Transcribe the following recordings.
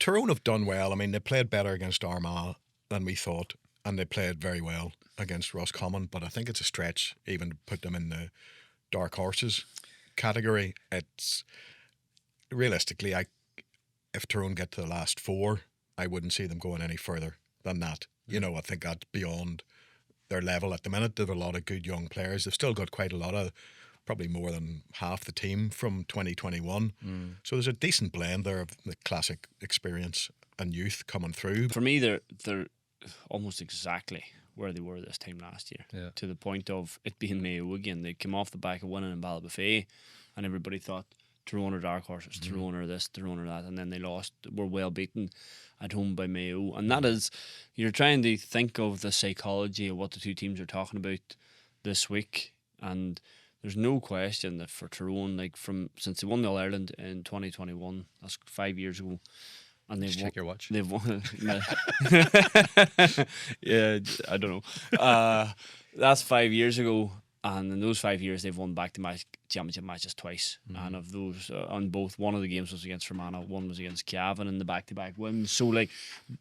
Tyrone have done well. I mean, they played better against Armagh than we thought, and they played very well against Roscommon, but I think it's a stretch even to put them in the dark horses category. It's realistically, if Tyrone get to the last four, I wouldn't see them going any further than that. You know, I think that's beyond their level at the minute. They've a lot of good young players. They've still got quite a lot of, probably more than half the team from 2021. So there's a decent blend there of the classic experience and youth coming through. For me, they're almost exactly where they were this time last year, to the point of it being Mayo again. They came off the back of winning in Ballybofey, and everybody thought Tyrone are dark horses, Tyrone are this, Tyrone are that, and then they lost, were well beaten at home by Mayo. And that is, you're trying to think of the psychology of what the two teams are talking about this week, and there's no question that for Tyrone, like since they won the All-Ireland in 2021, that's 5 years ago, and they've check your watch. They've won. Yeah, I don't know. That's 5 years ago, and in those 5 years they've won back-to-back championship matches twice. And of those, on both, one of the games was against Fermanagh, one was against Cavan in the back-to-back wins. So like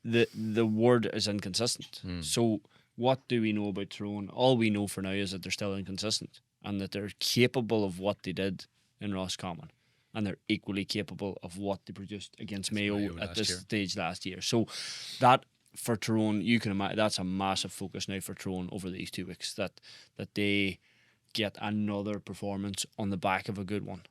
the word is inconsistent. So what do we know about Tyrone? All we know for now is that they're still inconsistent, and that they're capable of what they did in Roscommon, and they're equally capable of what they produced against Mayo at this stage last year. So that, for Tyrone, you can imagine, that's a massive focus now for Tyrone over these 2 weeks, that they get another performance on the back of a good one.